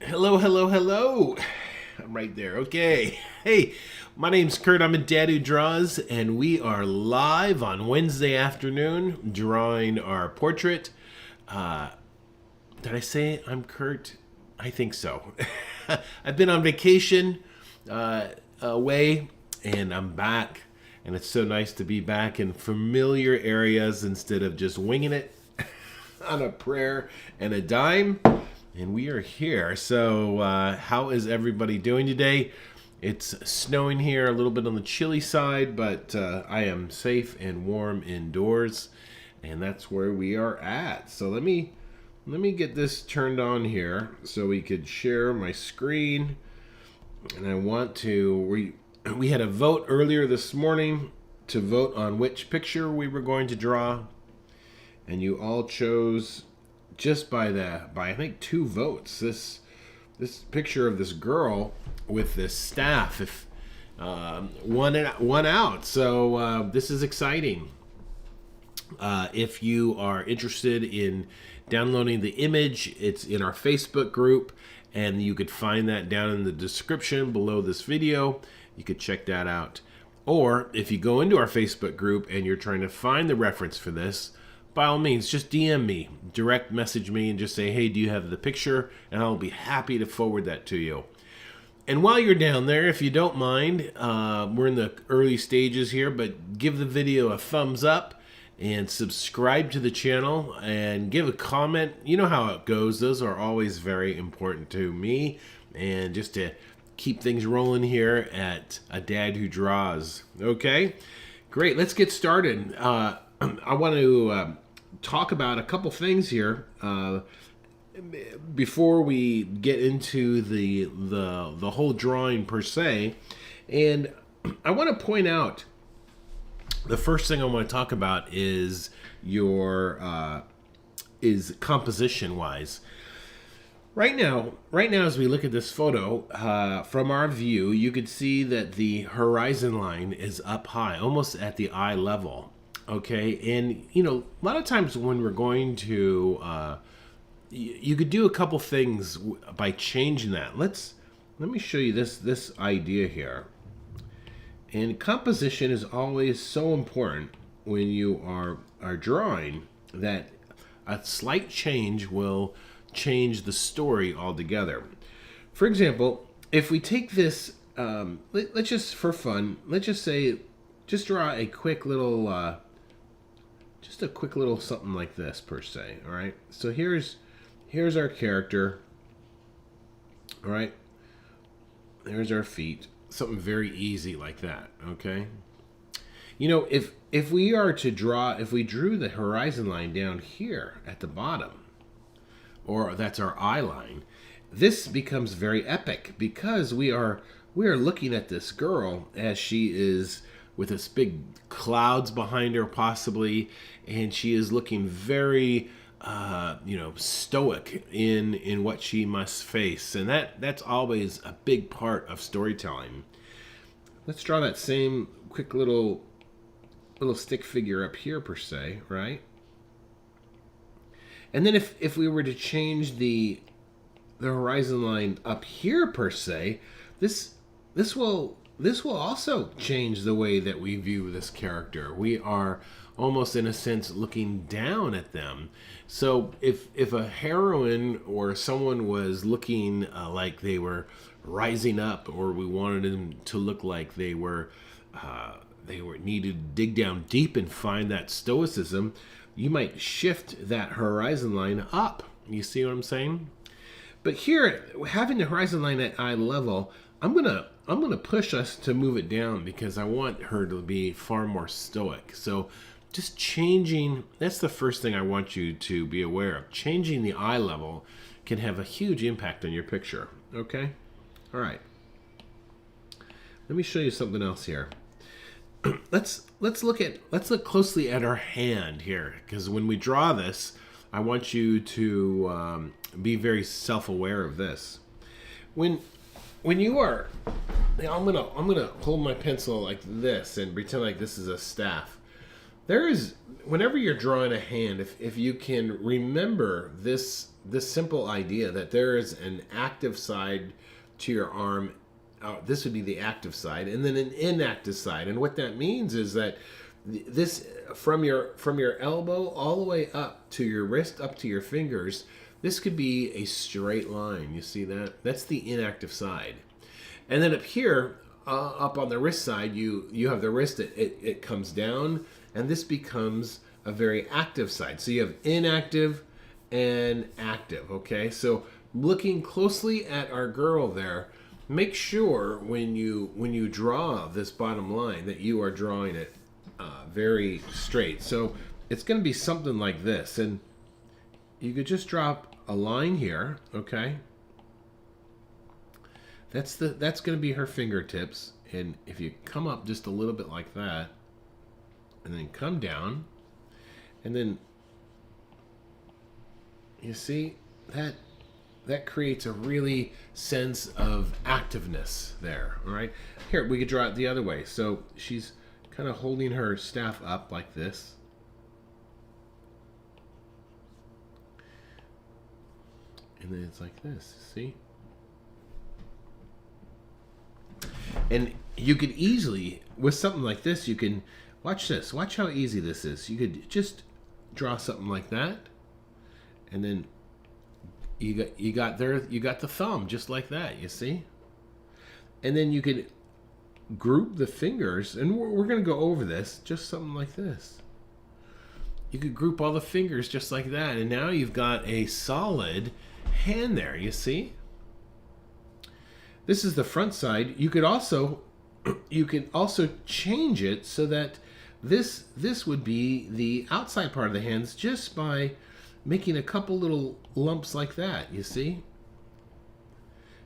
Hello, hello, hello. I'm right there. Okay. Hey, my name's Kurt. I'm a dad who draws, and we are live on Wednesday afternoon drawing our portrait. Did I say I'm Kurt? I think so. I've been on vacation away, and I'm back. And it's so nice to be back in familiar areas instead of just winging it on a prayer and a dime. And we are here. So, how is everybody doing today? It's snowing here, a little bit on the chilly side, but I am safe and warm indoors, and that's where we are at. So let me get this turned on here so we could share my screen. And I want to we had a vote earlier this morning to vote on which picture we were going to draw, and you all chose just by I think 2 votes. This picture of this girl with this staff, if one out. So this is exciting. If you are interested in downloading the image, it's in our Facebook group, and you could find that down in the description below this video. You could check that out. Or if you go into our Facebook group and you're trying to find the reference for this, by all means, just DM me, direct message me, and just say, hey, do you have the picture? And I'll be happy to forward that to you. And while you're down there, if you don't mind, we're in the early stages here, but give the video a thumbs up and subscribe to the channel and give a comment. You know how it goes. Those are always very important to me, and just to keep things rolling here at A Dad Who Draws. Okay, great. Let's get started. I want to talk about a couple things here before we get into the whole drawing per se. And I want to point out, the first thing I want to talk about is is composition wise. Right now, as we look at this photo, from our view, you could see that the horizon line is up high, almost at the eye level. Okay, and you know, a lot of times when we're going to, you could do a couple things by changing that. Let me show you this idea here. And composition is always so important when you are drawing, that a slight change will change the story altogether. For example, if we take this, let's just, for fun, let's just say, just draw a quick little. Just a quick little something like this per se. All right. So here's our character. All right. There's our feet. Something very easy like that. Okay. You know, if we are to draw, if we drew the horizon line down here at the bottom, or that's our eye line, this becomes very epic, because we are looking at this girl as she is with this big clouds behind her possibly, and she is looking very stoic in what she must face, and that's always a big part of storytelling. Let's draw that same quick little stick figure up here per se, right? And then if we were to change the horizon line up here per se, this will also change the way that we view this character. We are almost, in a sense, looking down at them. So if a heroine or someone was looking like they were rising up, or we wanted them to look like they were needed to dig down deep and find that stoicism, you might shift that horizon line up. You see what I'm saying? But here, having the horizon line at eye level, I'm gonna push us to move it down, because I want her to be far more stoic. So just changing, that's the first thing I want you to be aware of. Changing the eye level can have a huge impact on your picture. Okay? All right. Let me show you something else here. Let's look closely at our hand here, because when we draw this, I want you to be very self-aware of this. When you are, I'm gonna hold my pencil like this and pretend like this is a staff. Whenever you're drawing a hand, if you can remember this this simple idea that there is an active side to your arm. This would be the active side, and then an inactive side. And what that means is that this from your elbow all the way up to your wrist, up to your fingers, this could be a straight line. You see that? That's the inactive side. And then up here, up on the wrist side, you have the wrist. It comes down, and this becomes a very active side. So you have inactive and active. Okay, so looking closely at our girl there, make sure when you draw this bottom line that you are drawing it very straight. So it's going to be something like this, and you could just drop a line here. Okay, that's going to be her fingertips, and if you come up just a little bit like that, and then come down, and then you see that creates a really sense of activeness there. All right, here we could draw it the other way. So she's kind of holding her staff up like this, and then it's like this. See, and you could easily, with something like this, you can watch this. Watch how easy this is. You could just draw something like that, and then you got the thumb just like that, you see? And then you could group the fingers, and we're going to go over this, just something like this. You could group all the fingers just like that, and now you've got a solid hand there, you see? This is the front side. You could also change it so that this would be the outside part of the hands just by making a couple little lumps like that, you see?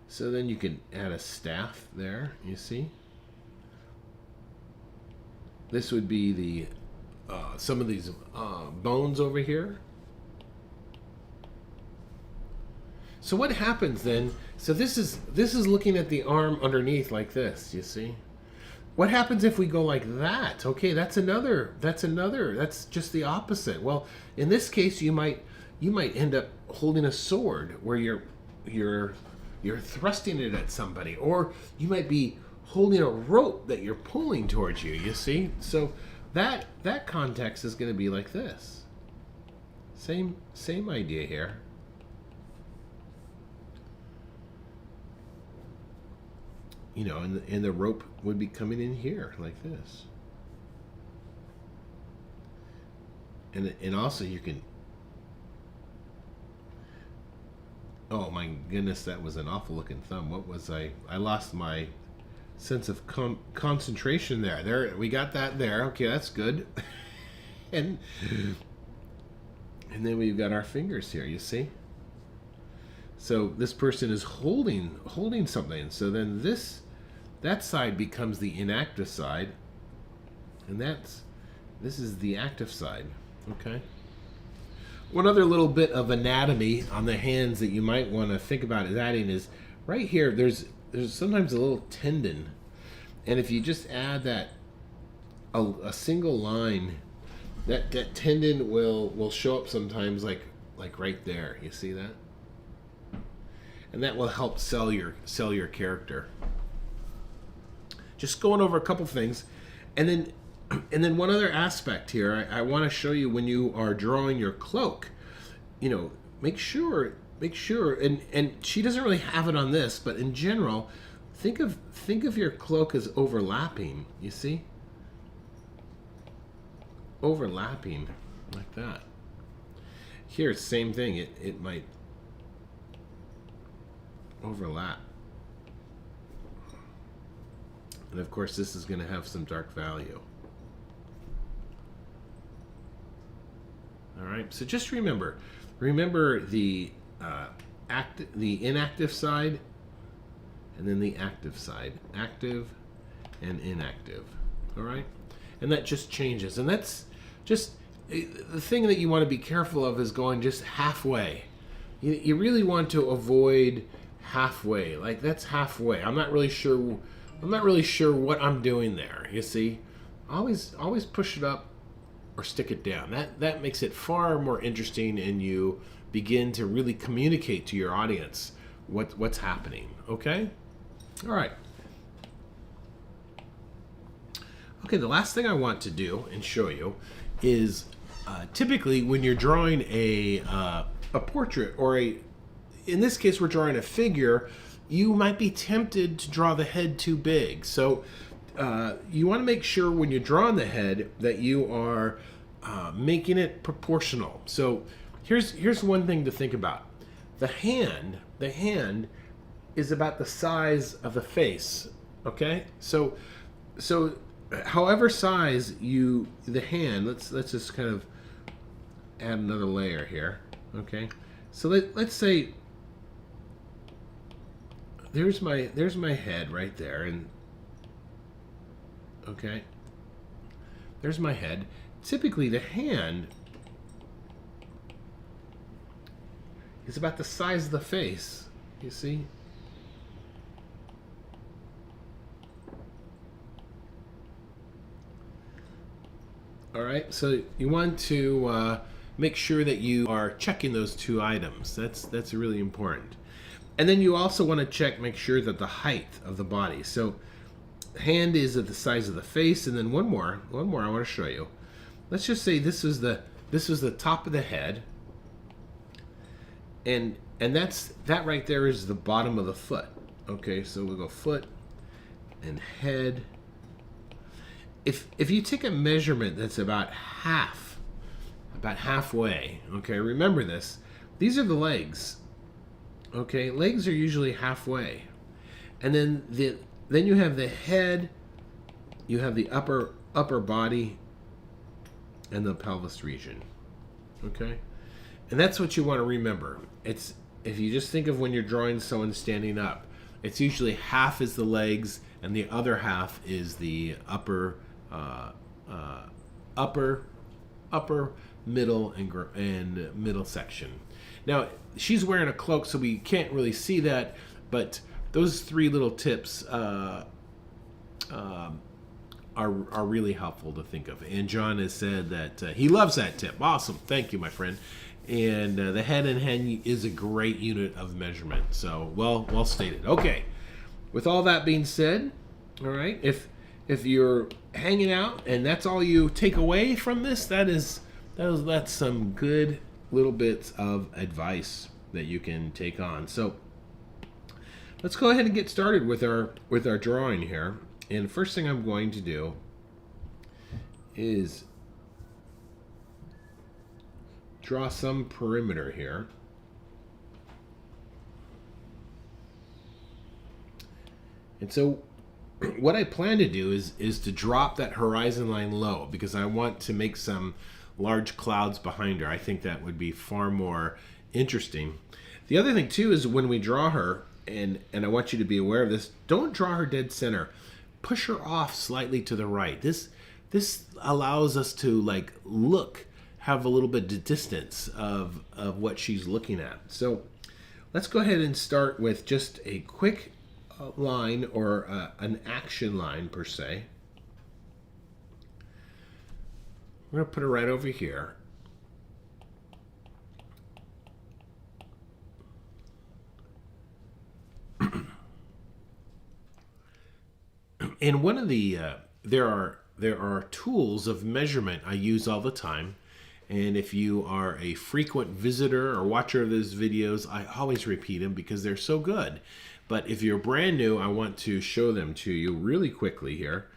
So then you can add a staff there, you see? This would be the some of these bones over here. So what happens then? So this is looking at the arm underneath like this, you see? What happens if we go like that? Okay, that's just the opposite. Well, in this case, you might end up holding a sword where you're thrusting it at somebody, or you might be holding a rope that you're pulling towards you, you see? So that context is going to be like this. Same idea here. You know, and the rope would be coming in here like this. And also you can, oh my goodness, that was an awful looking thumb. What was I lost my sense of concentration there. There, we got that there. Okay, that's good. and then we've got our fingers here, you see? So this person is holding something. So then that side becomes the inactive side, and this is the active side. Okay. One other little bit of anatomy on the hands that you might want to think about is adding is right here. There's sometimes a little tendon, and if you just add that a single line, that tendon will show up sometimes like right there. You see that? And that will help sell your character. Just going over a couple things, and then one other aspect here. I want to show you when you are drawing your cloak. You know, make sure, and she doesn't really have it on this, but in general, think of your cloak as overlapping. You see, overlapping like that. Here, same thing. It might overlap. And of course, this is going to have some dark value. All right. So just remember the inactive side, and then the active side, active and inactive. All right. And that just changes. And that's just the thing that you want to be careful of is going just halfway. You really want to avoid halfway. Like that's halfway. I'm not really sure what I'm doing there. You see, always push it up or stick it down. That makes it far more interesting, and you begin to really communicate to your audience what's happening. Okay? All right. Okay, the last thing I want to do and show you is typically when you're drawing a portrait, or in this case we're drawing a figure, you might be tempted to draw the head too big. So you want to make sure when you're drawing the head that you are making it proportional. So here's one thing to think about. The hand is about the size of the face. Okay, so however size the hand, let's just kind of add another layer here. Okay, so let's say there's my head right there, and okay, there's my head. Typically the hand is about the size of the face, you see? All right, so you want to make sure that you are checking those two items. That's really important. And then you also want to make sure that the height of the body. So hand is at the size of the face, and then one more I want to show you. Let's just say this is the top of the head, and that right there is the bottom of the foot. Okay, so we'll go foot and head. If you take a measurement that's about halfway, okay, remember this. These are the legs. Okay, legs are usually halfway, and then you have the head, you have the upper body, and the pelvis region. Okay, and that's what you want to remember. It's, if you just think of when you're drawing someone standing up, it's usually half is the legs, and the other half is the upper, middle, and middle section. Now, she's wearing a cloak, so we can't really see that, but those three little tips are really helpful to think of. And John has said that he loves that tip. Awesome. Thank you, my friend. And the head and hand is a great unit of measurement. So, well stated. Okay. With all that being said, all right, if you're hanging out and that's all you take away from this, that's some good little bits of advice that you can take on. So let's go ahead and get started with our drawing here. And the first thing I'm going to do is draw some perimeter here. And so what I plan to do is to drop that horizon line low, because I want to make some large clouds behind her. I think that would be far more interesting. The other thing too is when we draw her, and I want you to be aware of this, don't draw her dead center. Push her off slightly to the right. This allows us to have a little bit of distance of what she's looking at. So let's go ahead and start with just a quick line, or an action line per se. We're going to put her right over here. And one of the there are tools of measurement I use all the time, and if you are a frequent visitor or watcher of those videos, I always repeat them because they're so good. But if you're brand new, I want to show them to you really quickly here.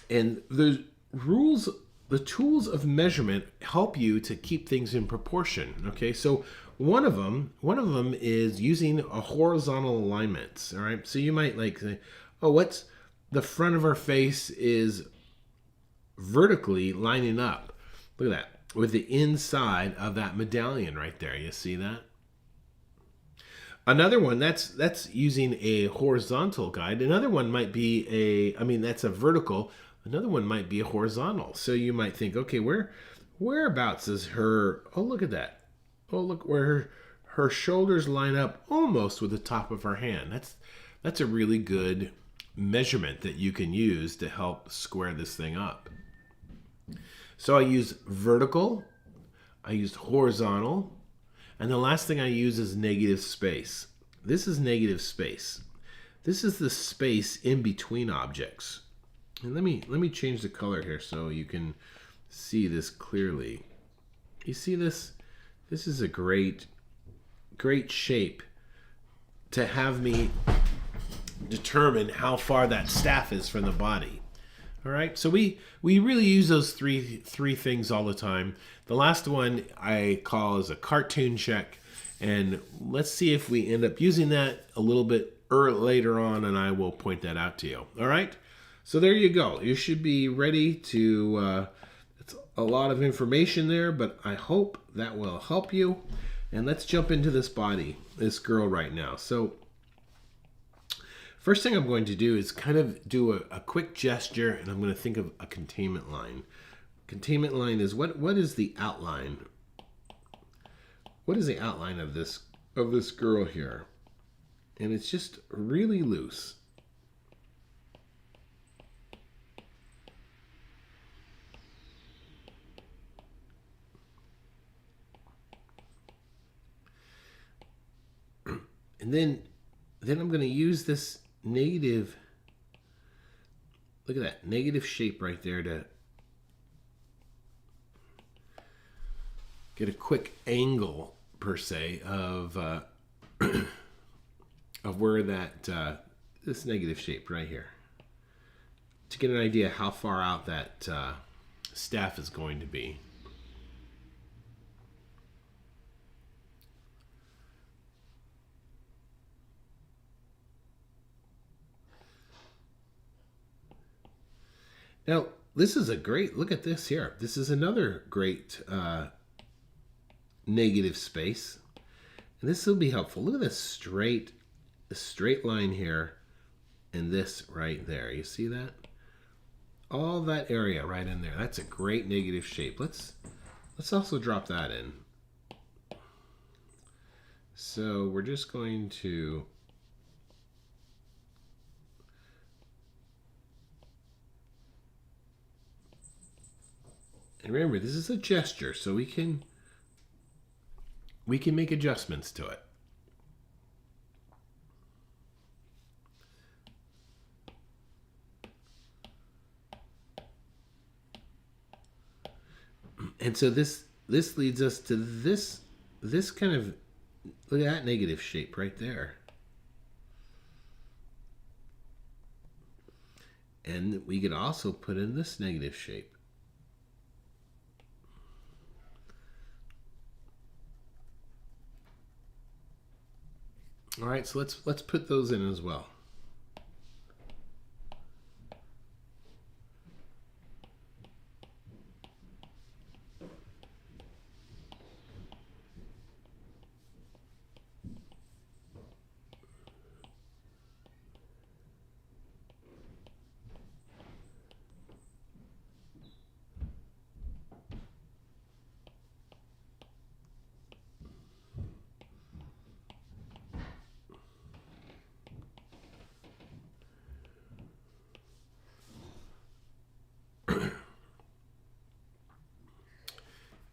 And the tools of measurement help you to keep things in proportion. Okay, so one of them is using a horizontal alignment. All right, so you might say, oh, what's the front of our face is vertically lining up. Look at that, with the inside of that medallion right there. You see that? Another one, that's using a horizontal guide. Another one might be that's a vertical. Another one might be a horizontal. So you might think, okay, whereabouts is her? Oh, look at that. Oh, look where her shoulders line up almost with the top of her hand. That's a really good measurement that you can use to help square this thing up. So I use vertical, I used horizontal, and the last thing I use is negative space. This is negative space. This is the space in between objects. And let me change the color here so you can see this clearly. You see this? This is a great shape to have me determine how far that staff is from the body. All right, so we really use those three things all the time. The last one I call is a cartoon check, and let's see if we end up using that a little bit later on, and I will point that out to you. All right, so there you go. You should be ready to. It's a lot of information there, but I hope that will help you. And let's jump into this body, this girl right now. So first thing I'm going to do is kind of do a quick gesture, and I'm going to think of a containment line. Containment line is what is the outline? What is the outline of this girl here? And it's just really loose. And then I'm going to use this negative, look at that, negative shape right there to get a quick angle, per se, of where that, this negative shape right here, to get an idea how far out that staff is going to be. Now, this is a great, look at this here. This is another great negative space. And this will be helpful. Look at this straight line here and this right there. You see that? All that area right in there. That's a great negative shape. Let's also drop that in. So we're just going to and remember, this is a gesture, so we can make adjustments to it. And so this leads us to this kind of, look at that negative shape right there. And we could also put in this negative shape. All right, so let's put those in as well.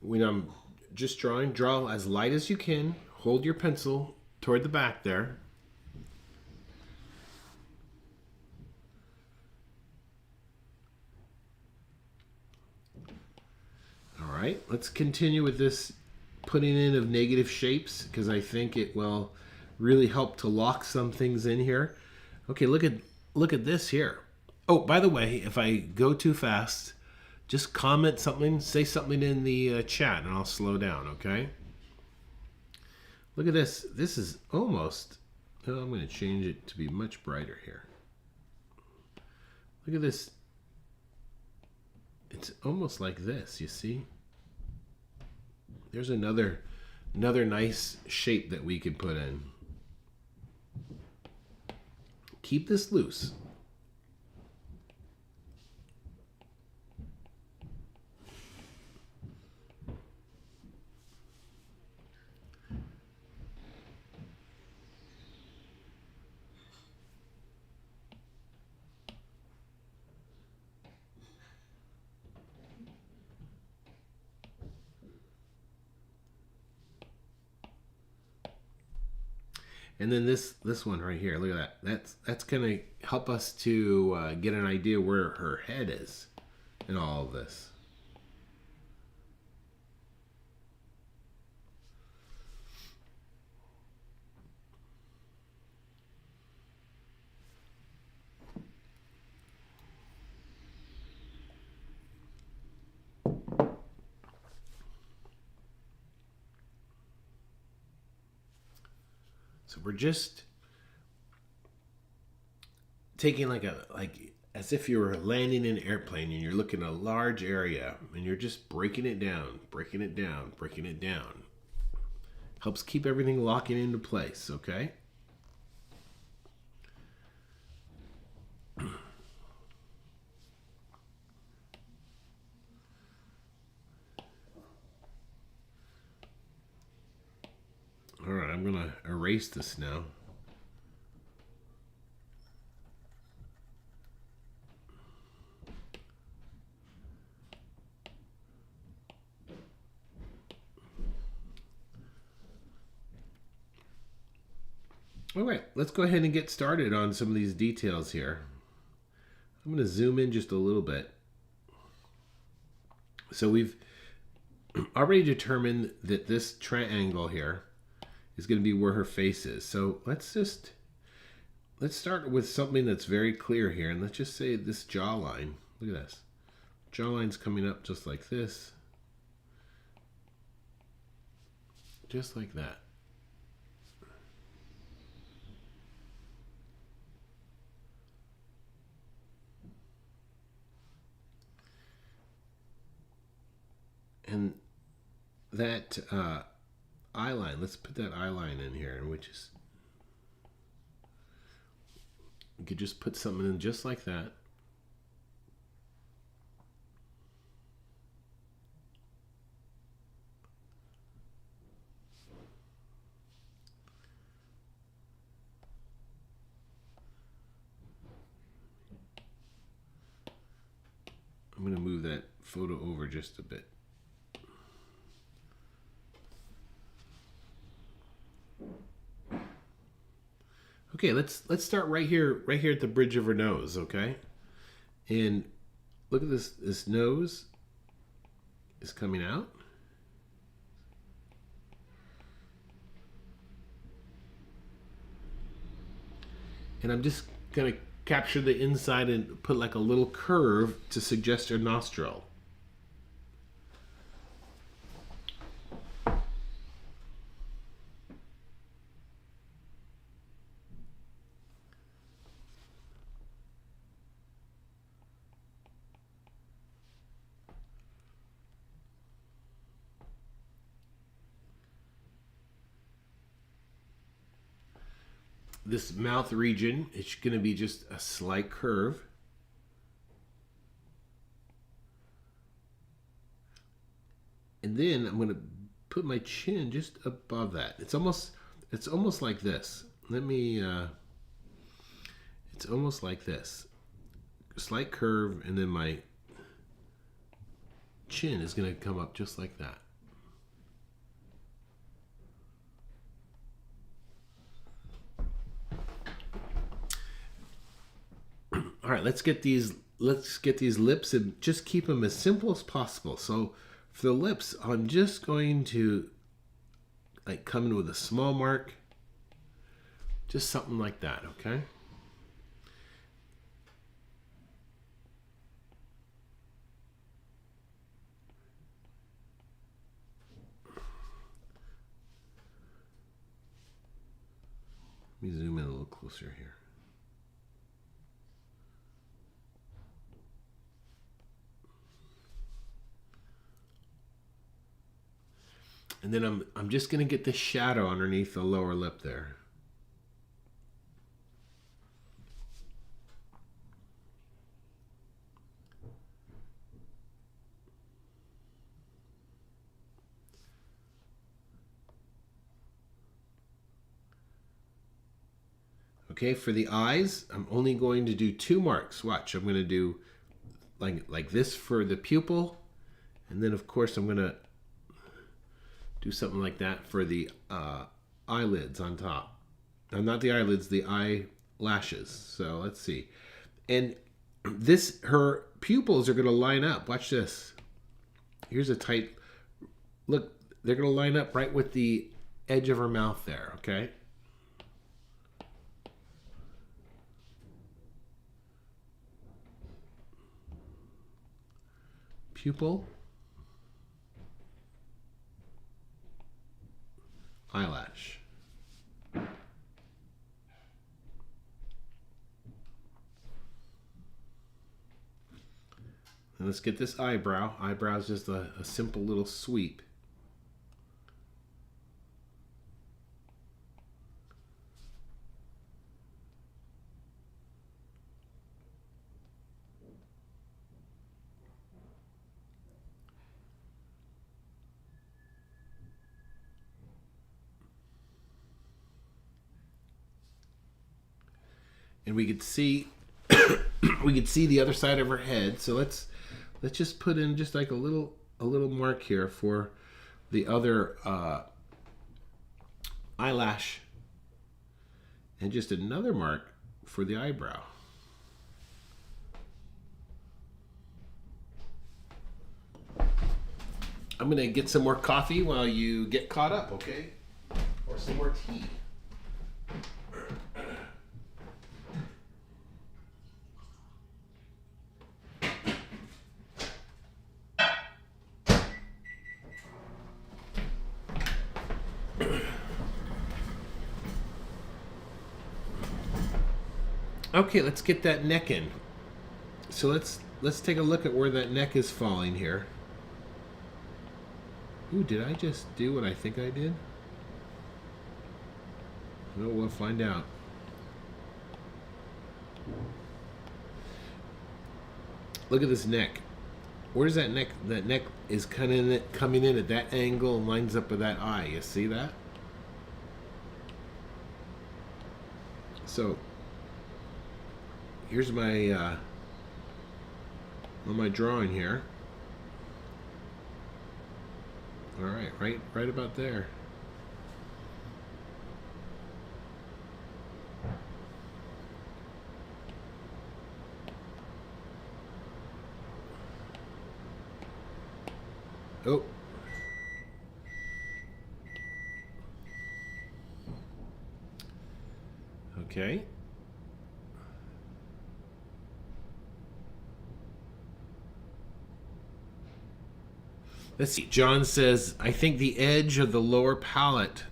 When I'm just drawing, draw as light as you can. Hold your pencil toward the back there. All right, let's continue with this putting in of negative shapes, because I think it will really help to lock some things in here. Okay, look at this here. Oh, by the way, if I go too fast, just comment something, say something in the chat, and I'll slow down, okay? Look at this. This is almost, oh, I'm going to change it to be much brighter here. Look at this. It's almost like this, you see? There's another nice shape that we could put in. Keep this loose. And then this one right here, look at that. That's gonna help us to get an idea where her head is in all of this. So we're just taking like as if you were landing in an airplane and you're looking at a large area and you're just breaking it down, breaking it down, breaking it down. Helps keep everything locking into place, okay? All right, I'm gonna erase this now. All right, let's go ahead and get started on some of these details here. I'm gonna zoom in just a little bit. So we've already determined that this triangle here is going to be where her face is. So let's start with something that's very clear here, and let's just say this jawline. Look at this. Jawline's coming up just like this. Just like that. And that eye line, let's put that eye line in here, and which is, you could just put something in just like that. I'm going to move that photo over just a bit. Okay, let's start right here at the bridge of her nose, okay? And look at this nose is coming out. And I'm just gonna capture the inside and put like a little curve to suggest her nostril. This mouth region, it's going to be just a slight curve. And then I'm going to put my chin just above that. It's almost like this. It's almost like this. Slight curve, and then my chin is going to come up just like that. All right, let's get these lips and just keep them as simple as possible. So for the lips, I'm just going to like come in with a small mark, just something like that, okay? Let me zoom in a little closer here. And then I'm just going to get the shadow underneath the lower lip there. Okay, for the eyes, I'm only going to do 2 marks. Watch, I'm going to do like this for the pupil, and then of course I'm going to do something like that for the eyelids on top. not the eyelids, the eyelashes. So let's see. And this, her pupils are going to line up. Watch this. Here's a tight look. They're going to line up right with the edge of her mouth there. Okay. Pupil, eyelash. And let's get this eyebrow. Eyebrow is just a simple little sweep. And we could see we could see the other side of her head. So let's just put in just like a little mark here for the other eyelash, and just another mark for the eyebrow. I'm gonna get some more coffee while you get caught up, okay? Or some more tea. Okay, let's get that neck in. So let's take a look at where that neck is falling here. Ooh, did I just do what I think I did? No, we'll find out. Look at this neck. Where's that neck? That neck is kind of coming in at that angle and lines up with that eye. You see that? So here's my on my drawing here. All right, right about there. Oh. Okay. Let's see. John says, I think the edge of the lower palate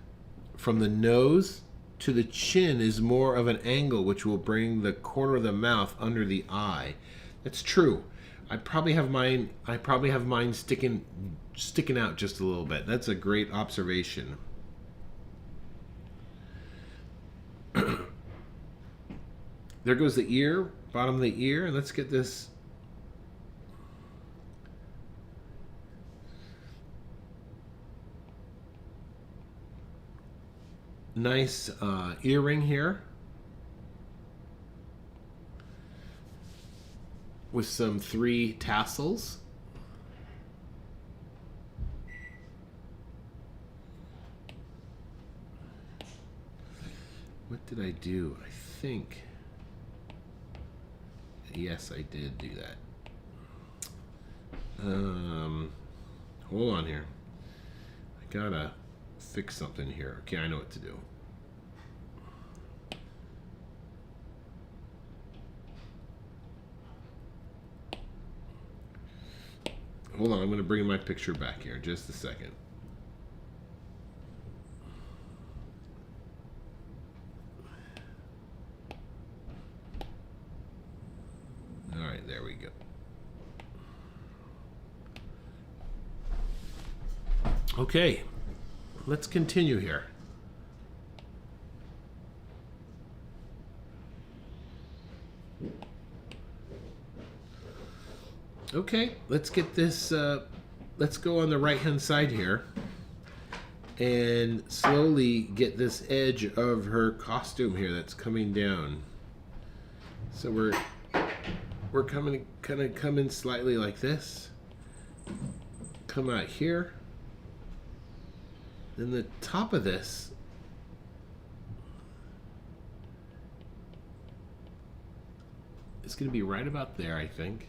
from the nose to the chin is more of an angle, which will bring the corner of the mouth under the eye. That's true. I probably have mine sticking out just a little bit. That's a great observation. There goes the ear, bottom of the ear, and let's get this. Nice earring here with some 3 tassels. What did I do? I think, yes, I did do that. Hold on here. I gotta fix something here. Okay, I know what to do. Hold on, I'm going to bring my picture back here. Just a second. All right, there we go. Okay, let's continue here. Okay, let's get this, let's go on the right-hand side here and slowly get this edge of her costume here that's coming down. So we're coming, kind of come in slightly like this, come out here, then the top of this It's going to be right about there, I think.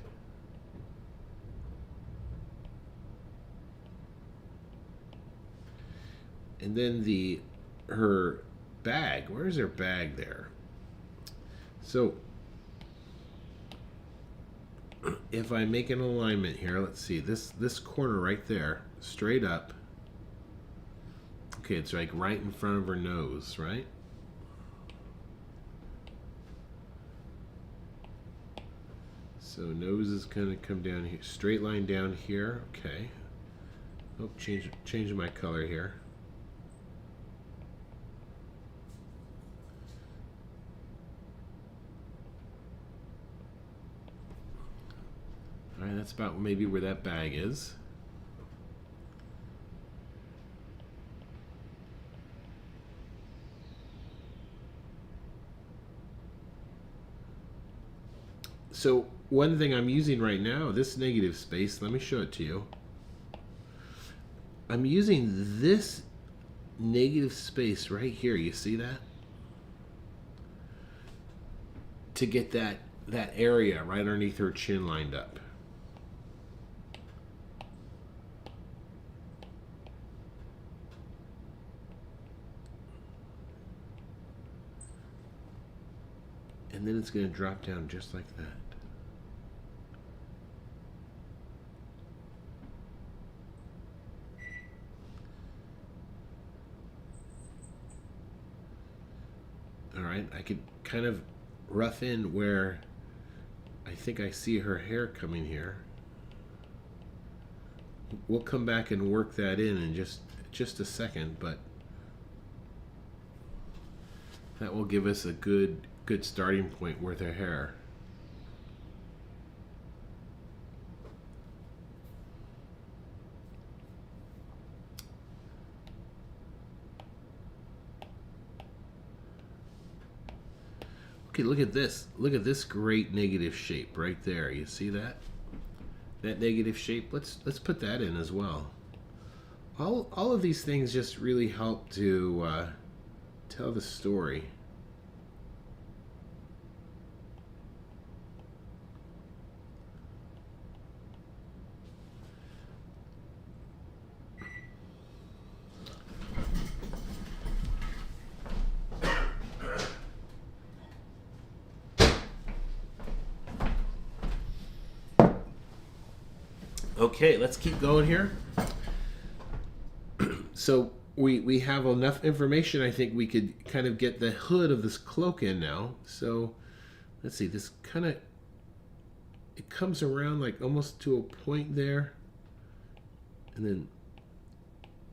And then her bag. Where's her bag there? So if I make an alignment here, let's see, this corner right there, straight up. Okay, it's like right in front of her nose, right? So nose is gonna come down here, straight line down here. Okay. Oh, change my color here. All right, that's about maybe where that bag is. So one thing I'm using right now, this negative space, let me show it to you. I'm using this negative space right here, you see that? To get that area right underneath her chin lined up. And then it's going to drop down just like that. All right, I could kind of rough in where I think I see her hair coming here. We'll come back and work that in just a second, but that will give us a good starting point with her hair. Okay, look at this. Look at this great negative shape right there. You see that? That negative shape. Let's put that in as well. All of these things just really help to tell the story. Okay, let's keep going here. So we have enough information. I think we could kind of get the hood of this cloak in now. So let's see, this kind of, it comes around like almost to a point there, and then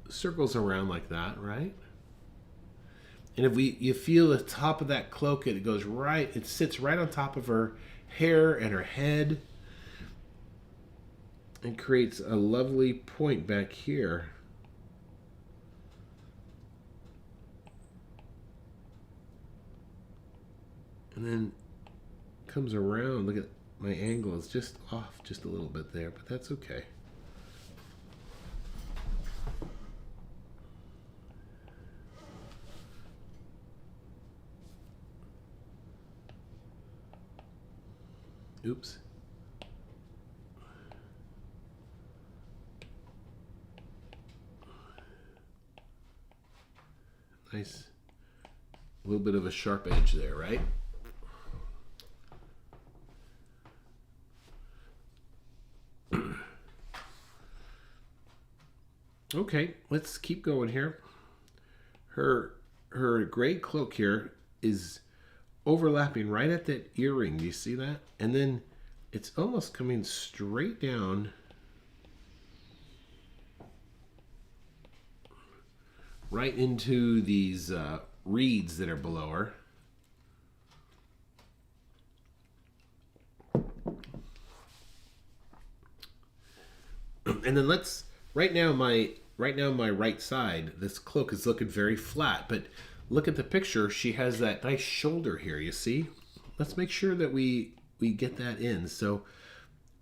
circles around like that, right? And if you feel the top of that cloak, it goes right, it sits right on top of her hair and her head, and creates a lovely point back here. And then comes around. Look at my angle is just off just a little bit there, but that's okay. Oops. Nice little bit of a sharp edge there, right? Okay, let's keep going here. Her gray cloak here is overlapping right at that earring. Do you see that? And then it's almost coming straight down right into these reeds that are below her. And then let's right now my right side, this cloak is looking very flat, but look at the picture. She has that nice shoulder here, you see? Let's make sure that we get that in. So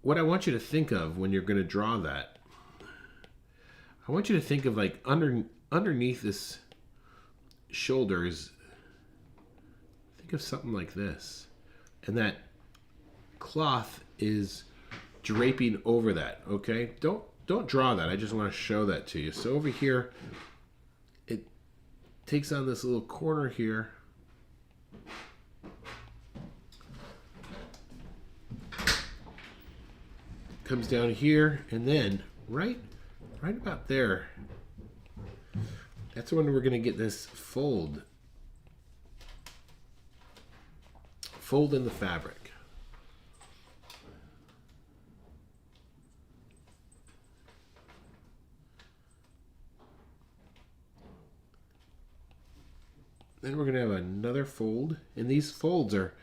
what I want you to think of when you're going to draw that, I want you to think of like underneath this shoulders, think of something like this. And that cloth is draping over that. Okay, don't draw that. I just want to show that to you. So over here, it takes on this little corner here. Comes down here, and then right about there, that's when we're going to get this fold in the fabric. Then we're going to have another fold, and these folds are,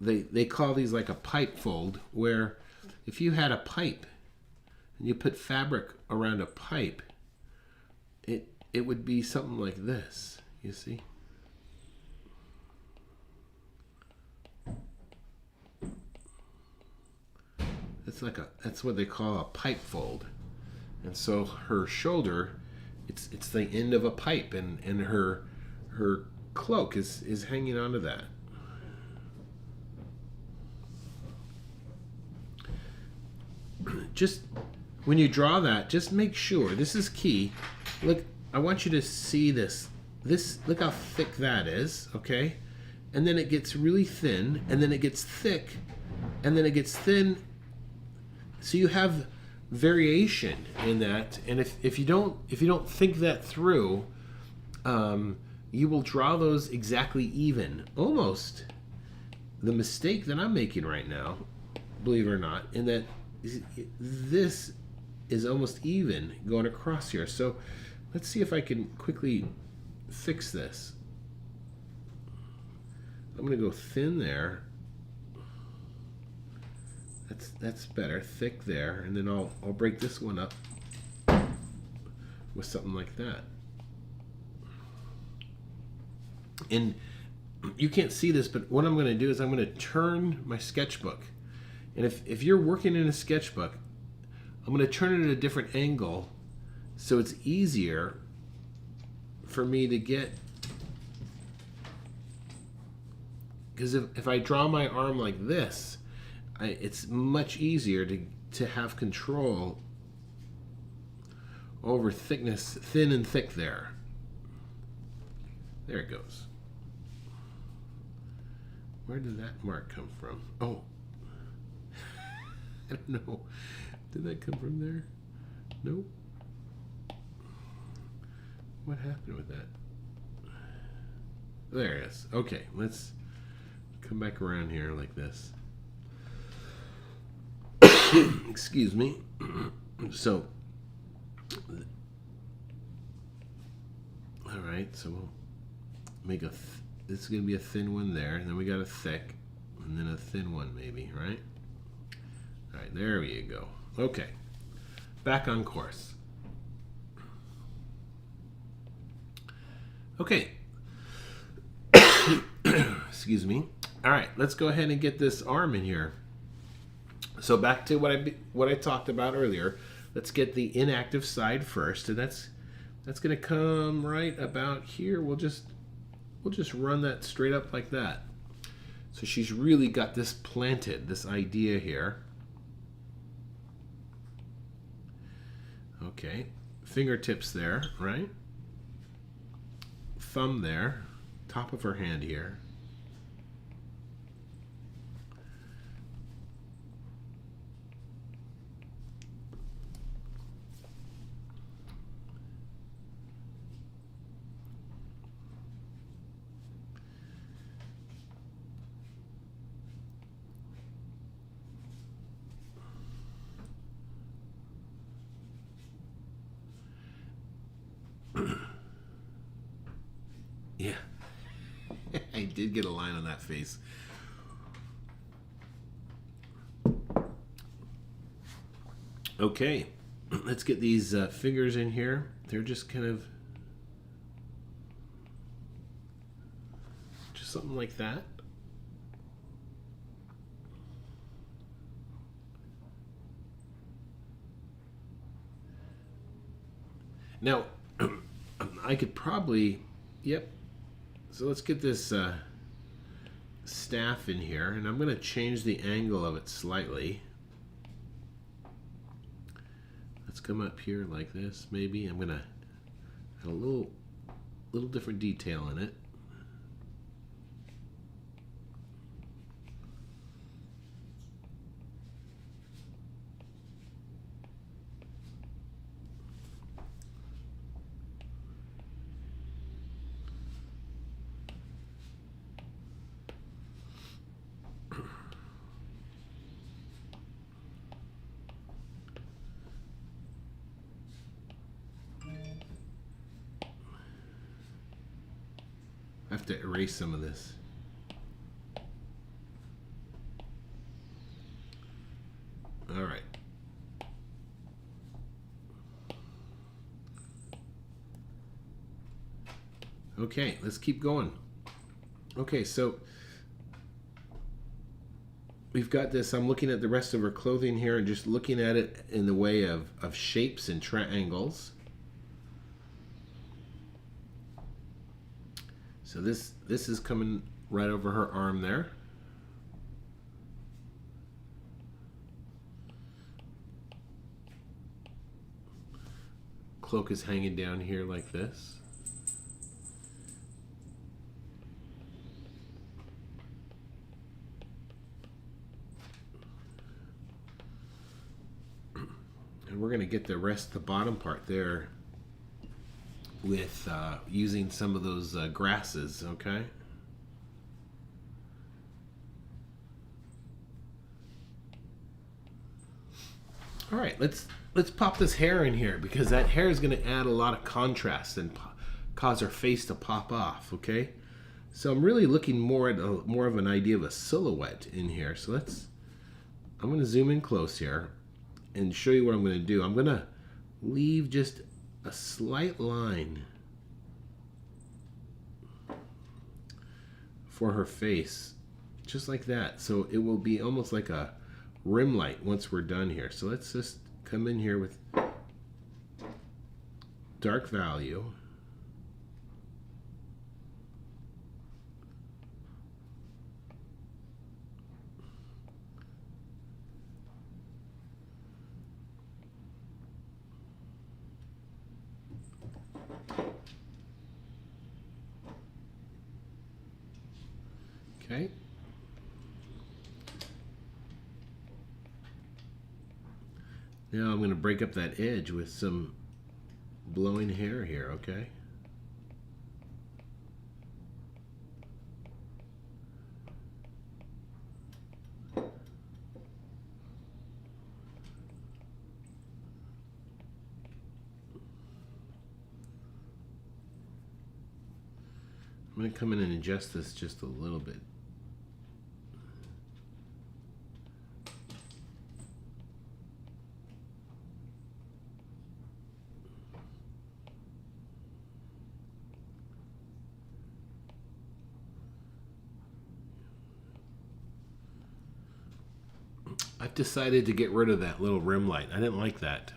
they call these like a pipe fold, where if you had a pipe and you put fabric around a pipe, it would be something like this, you see? That's what they call a pipe fold. And so her shoulder, it's the end of a pipe, and her cloak is hanging onto that. Just when you draw that, just make sure, this is key. Look, I want you to see this. Look how thick that is, okay? And then it gets really thin, and then it gets thick, and then it gets thin. So you have variation in that, and if you don't think that through, you will draw those exactly even. Almost the mistake that I'm making right now, believe it or not, in that this is almost even going across here. So let's see if I can quickly fix this. I'm going to go thin there. That's better. Thick there, and then I'll break this one up with something like that. And you can't see this, but what I'm going to do is I'm going to turn my sketchbook. And if you're working in a sketchbook, I'm going to turn it at a different angle so it's easier for me to get. Because if I draw my arm like this, it's much easier to have control over thickness, thin and thick there. There it goes. Where did that mark come from? Oh. I don't know. Did that come from there? Nope. What happened with that? There it is. Okay, let's come back around here like this. Excuse me. So, all right, so we'll make this is going to be a thin one there, and then we got a thick, and then a thin one maybe, right? All right, there you go. Okay, back on course. Okay. Excuse me. All right, let's go ahead and get this arm in here. So back to what I talked about earlier. Let's get the inactive side first, and that's going to come right about here. We'll just run that straight up like that. So she's really got this planted, this idea here. Okay, fingertips there, right? Thumb there, top of her hand here. Yeah, I did get a line on that face. Okay, let's get these fingers in here. They're just kind of just something like that. Now, I could probably, yep. So let's get this staff in here, and I'm going to change the angle of it slightly. Let's come up here like this. Maybe I'm going to add a little different detail in it. I have to erase some of this. All right. Okay, let's keep going. Okay, so we've got this. I'm looking at the rest of her clothing here and just looking at it in the way of shapes and triangles. So this is coming right over her arm there. Cloak is hanging down here like this. And we're going to get the rest of the bottom part there with using some of those grasses, okay? All right, let's pop this hair in here, because that hair is going to add a lot of contrast and cause her face to pop off, okay? So I'm really looking more at more of an idea of a silhouette in here. So I'm going to zoom in close here and show you what I'm going to do. I'm going to leave just a slight line for her face, just like that. So it will be almost like a rim light once we're done here. So let's just come in here with dark value. Okay. Now I'm going to break up that edge with some blowing hair here, okay? I'm going to come in and adjust this just a little bit. I've decided to get rid of that little rim light. I didn't like that.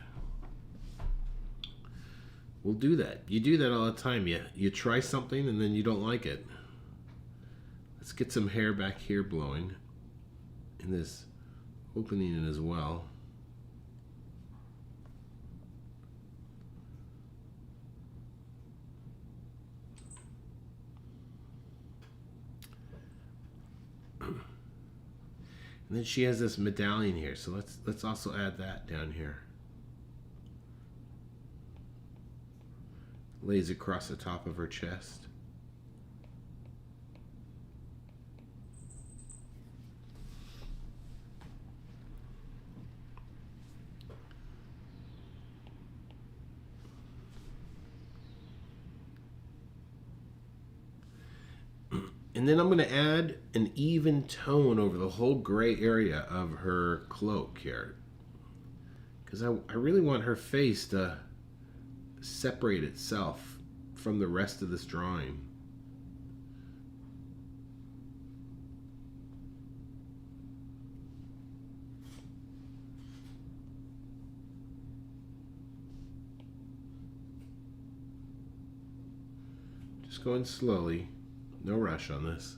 We'll do that. You do that all the time. You try something and then you don't like it. Let's get some hair back here blowing in this opening as well. And then she has this medallion here, so let's also add that down here. Lays across the top of her chest. And then I'm going to add an even tone over the whole gray area of her cloak here. Because I really want her face to separate itself from the rest of this drawing. Just going slowly. No rush on this.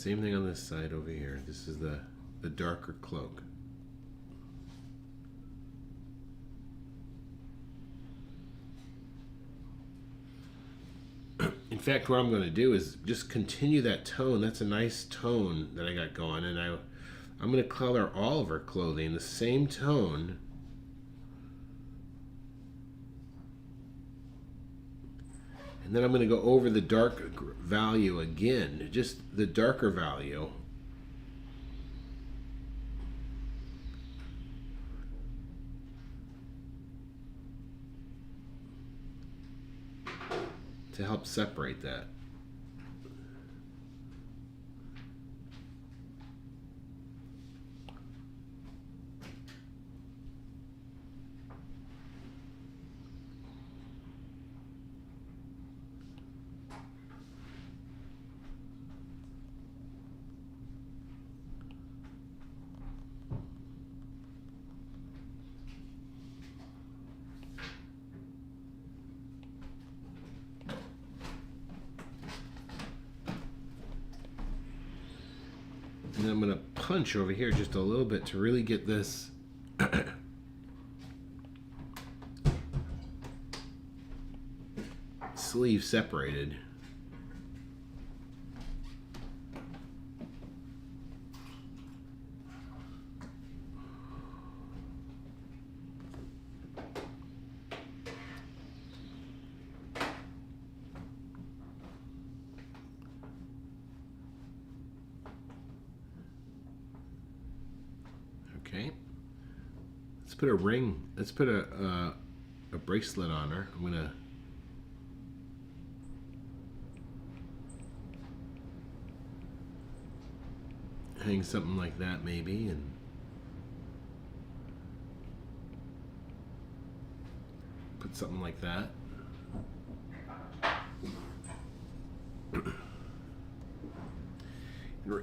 Same thing on this side over here. This is the darker cloak. In fact, what I'm going to do is just continue that tone. That's a nice tone that I got going, and I'm going to color all of her clothing the same tone. And then I'm going to go over the dark value again, just the darker value. To help separate that. And then I'm going to punch over here just a little bit to really get this sleeve separated. Okay, let's put a ring. Let's put a bracelet on her. I'm gonna hang something like that maybe, and put something like that.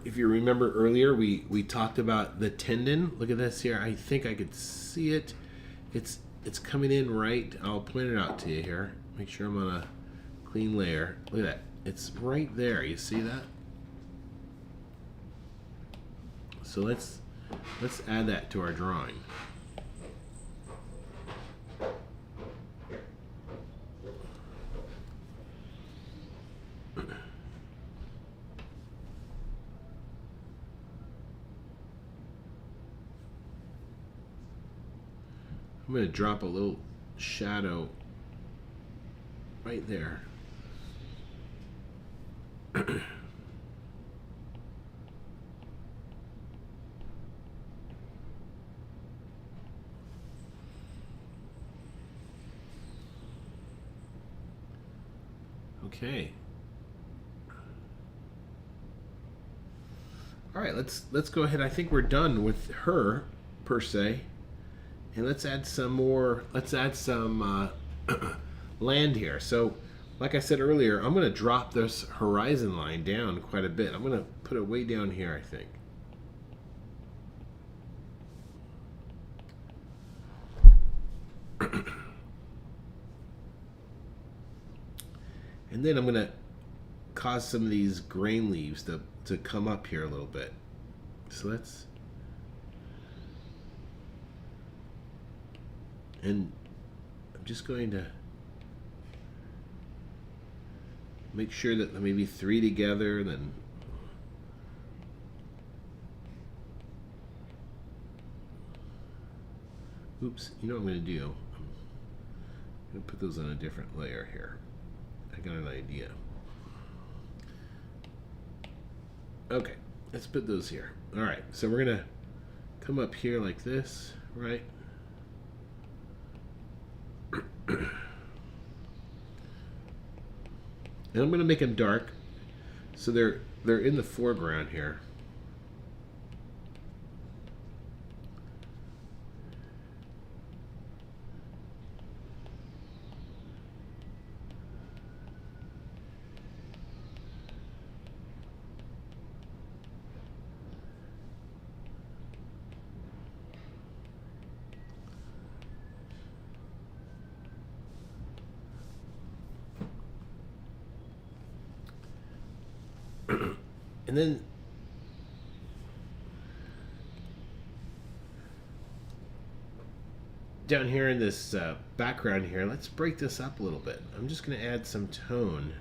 If you remember earlier, we talked about the tendon. Look at this here. I think I could see it. It's coming in right. I'll point it out to you here. Make sure I'm on a clean layer. Look at that. It's right there. You see that? So let's add that to our drawing. I'm going to drop a little shadow right there. Okay. All right, let's go ahead. I think we're done with her per se. And let's add some more, land here. So, like I said earlier, I'm going to drop this horizon line down quite a bit. I'm going to put it way down here, I think. And then I'm going to cause some of these grain leaves to come up here a little bit. So let's... And I'm just going to make sure that maybe 3 together, then oops, you know what I'm going to do? I'm going to put those on a different layer here. I got an idea. Okay, let's put those here. All right, so we're going to come up here like this, right? And I'm going to make them dark, so they're in the foreground here. And then down here in this background here, let's break this up a little bit. I'm just going to add some tone.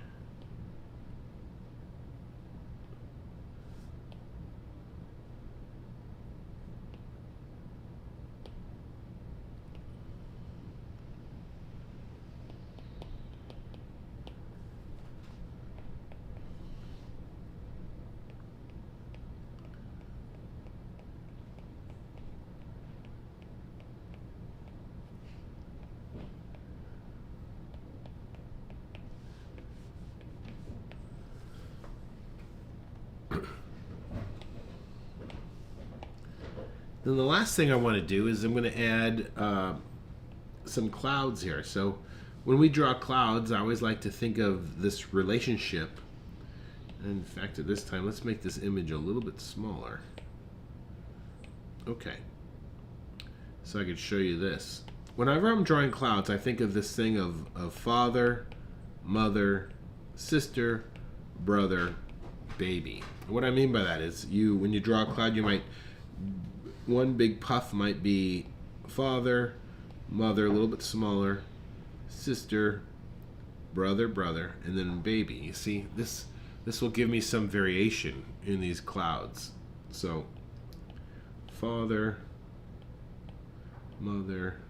Then the last thing I want to do is I'm going to add some clouds here. So when we draw clouds, I always like to think of this relationship. And in fact, at this time, let's make this image a little bit smaller. Okay. So I could show you this. Whenever I'm drawing clouds, I think of this thing of father, mother, sister, brother, baby. What I mean by that is when you draw a cloud, you might, one big puff might be father, mother, a little bit smaller, sister, brother, brother, and then baby. You see, this will give me some variation in these clouds. So father, mother,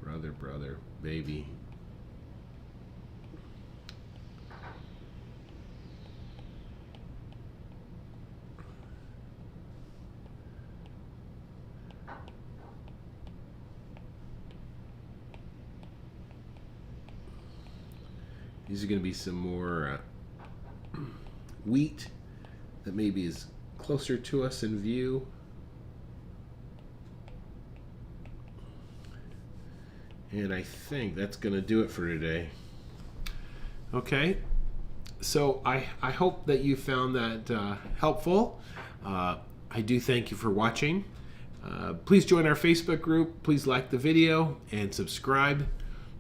brother, brother, baby. These are going to be some more wheat that maybe is closer to us in view. And I think that's going to do it for today. Okay, so I hope that you found that helpful. I do thank you for watching. Please join our Facebook group. Please like the video and subscribe.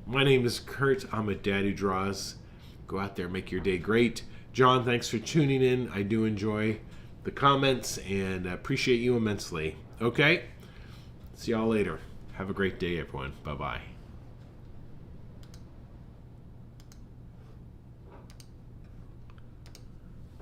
My name is Kurt. I'm a dad who draws. Go out there, make your day great. John, thanks for tuning in. I do enjoy the comments and appreciate you immensely. Okay? See y'all later. Have a great day, everyone. Bye-bye.